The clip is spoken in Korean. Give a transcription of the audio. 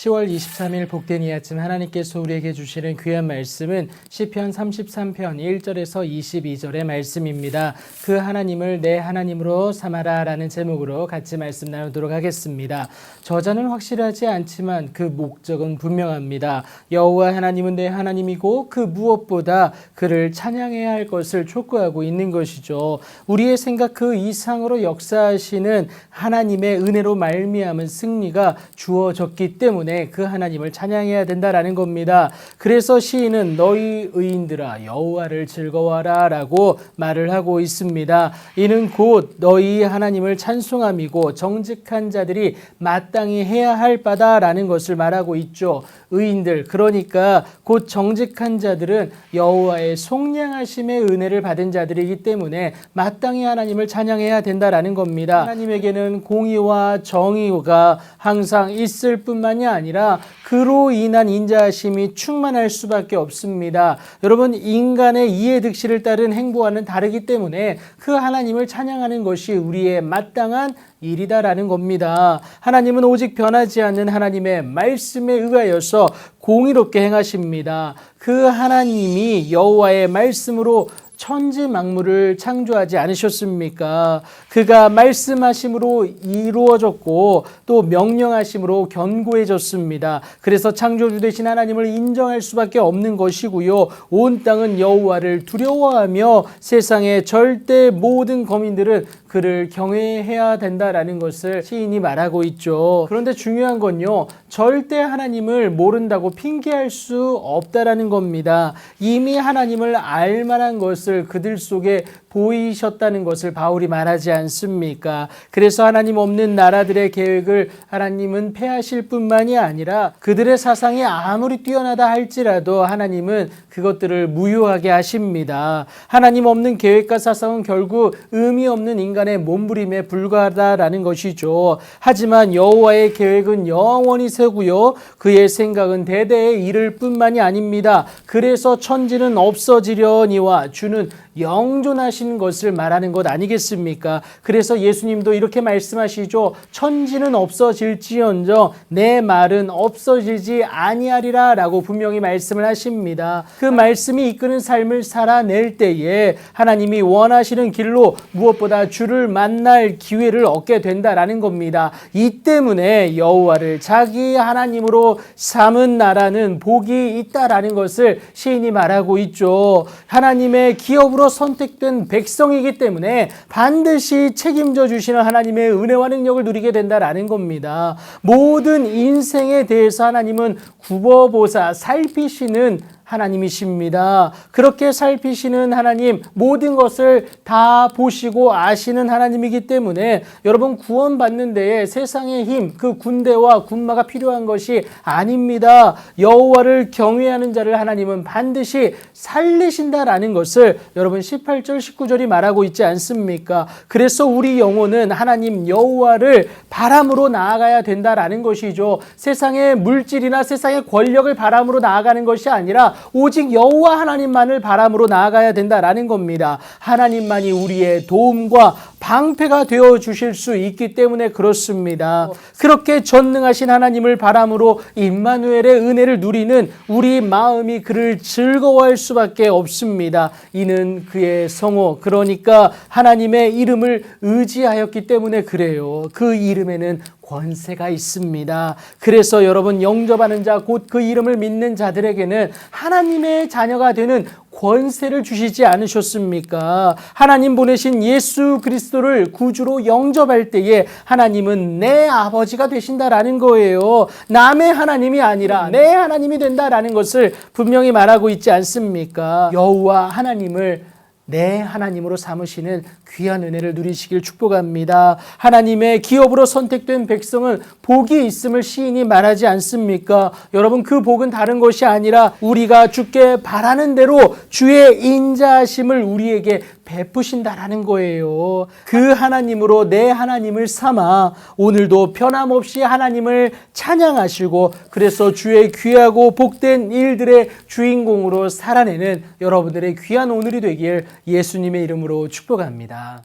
10월 23일 복된 이 아침 하나님께서 우리에게 주시는 귀한 말씀은 시편 33편 1절에서 22절의 말씀입니다. 그 하나님을 내 하나님으로 삼아라 라는 제목으로 같이 말씀 나누도록 하겠습니다. 저자는 확실하지 않지만 그 목적은 분명합니다. 여호와 하나님은 내 하나님이고 그 무엇보다 그를 찬양해야 할 것을 촉구하고 있는 것이죠. 우리의 생각 그 이상으로 역사하시는 하나님의 은혜로 말미암은 승리가 주어졌기 때문에 그 하나님을 찬양해야 된다라는 겁니다. 그래서 시인은 너희 의인들아 여호와를 즐거워하라 라고 말을 하고 있습니다. 이는 곧 너희 하나님을 찬송함이고 정직한 자들이 마땅히 해야 할 바다라는 것을 말하고 있죠. 의인들, 그러니까 곧 정직한 자들은 여호와의 속량하심의 은혜를 받은 자들이기 때문에 마땅히 하나님을 찬양해야 된다라는 겁니다. 하나님에게는 공의와 정의가 항상 있을 뿐만이 아니라 그로 인한 인자하심이 충만할 수밖에 없습니다. 여러분, 인간의 이해득실을 따른 행보와는 다르기 때문에 그 하나님을 찬양하는 것이 우리의 마땅한 일이다라는 겁니다. 하나님은 오직 변하지 않는 하나님의 말씀에 의하여서 공의롭게 행하십니다. 그 하나님이 여호와의 말씀으로 천지 만물을 창조하지 않으셨습니까? 그가 말씀하심으로 이루어졌고 또 명령하심으로 견고해졌습니다. 그래서 창조주 되신 하나님을 인정할 수밖에 없는 것이고요. 온 땅은 여호와를 두려워하며 세상의 절대 모든 거민들은 그를 경외해야 된다라는 것을 시인이 말하고 있죠. 그런데 중요한 건요, 절대 하나님을 모른다고 핑계할 수 없다라는 겁니다. 이미 하나님을 알 만한 것을 그들 속에 보이셨다는 것을 바울이 말하지 않습니까? 그래서 하나님 없는 나라들의 계획을 하나님은 폐하실 뿐만이 아니라 그들의 사상이 아무리 뛰어나다 할지라도 하나님은 그것들을 무효하게 하십니다. 하나님 없는 계획과 사상은 결국 의미 없는 인간의 몸부림에 불과하다라는 것이죠. 하지만 여호와의 계획은 영원히 세고요, 그의 생각은 대대에 이를 뿐만이 아닙니다. 그래서 천지는 없어지려니와 주는 영존하신 것을 말하는 것 아니겠습니까? 그래서 예수님도 이렇게 말씀하시죠. 천지는 없어질지언정 내 말은 없어지지 아니하리라 라고 분명히 말씀을 하십니다. 그 말씀이 이끄는 삶을 살아낼 때에 하나님이 원하시는 길로 무엇보다 주를 만날 기회를 얻게 된다라는 겁니다. 이 때문에 여호와를 자기 하나님으로 삼은 나라는 복이 있다라는 것을 시인이 말하고 있죠. 하나님의 기업으로 선택된 백성이기 때문에 반드시 책임져 주시는 하나님의 은혜와 능력을 누리게 된다라는 겁니다. 모든 인생에 대해서 하나님은 굽어보사 살피시는 하나님이십니다. 그렇게 살피시는 하나님, 모든 것을 다 보시고 아시는 하나님이기 때문에 여러분, 구원받는 데에 세상의 힘, 그 군대와 군마가 필요한 것이 아닙니다. 여호와를 경외하는 자를 하나님은 반드시 살리신다라는 것을 여러분 18절 19절이 말하고 있지 않습니까? 그래서 우리 영혼은 하나님 여호와를 바람으로 나아가야 된다라는 것이죠. 세상의 물질이나 세상의 권력을 바람으로 나아가는 것이 아니라 오직 여호와 하나님만을 바람으로 나아가야 된다라는 겁니다. 하나님만이 우리의 도움과 방패가 되어 주실 수 있기 때문에 그렇습니다. 그렇게 전능하신 하나님을 바람으로 임마누엘의 은혜를 누리는 우리 마음이 그를 즐거워할 수밖에 없습니다. 이는 그의 성호, 그러니까 하나님의 이름을 의지하였기 때문에 그래요. 그 이름에는 권세가 있습니다. 그래서 여러분, 영접하는 자, 곧 그 이름을 믿는 자들에게는 하나님의 자녀가 되는 권세를 주시지 않으셨습니까? 하나님 보내신 예수 그리스도를 구주로 영접할 때에 하나님은 내 아버지가 되신다라는 거예요. 남의 하나님이 아니라 내 하나님이 된다라는 것을 분명히 말하고 있지 않습니까? 여호와 하나님을 내 하나님으로 삼으시는 귀한 은혜를 누리시길 축복합니다. 하나님의 기업으로 선택된 백성은 복이 있음을 시인이 말하지 않습니까? 여러분, 그 복은 다른 것이 아니라 우리가 주께 바라는 대로 주의 인자하심을 우리에게 베푸신다라는 거예요. 그 하나님으로 내 하나님을 삼아 오늘도 변함없이 하나님을 찬양하시고 그래서 주의 귀하고 복된 일들의 주인공으로 살아내는 여러분들의 귀한 오늘이 되길 예수님의 이름으로 축복합니다.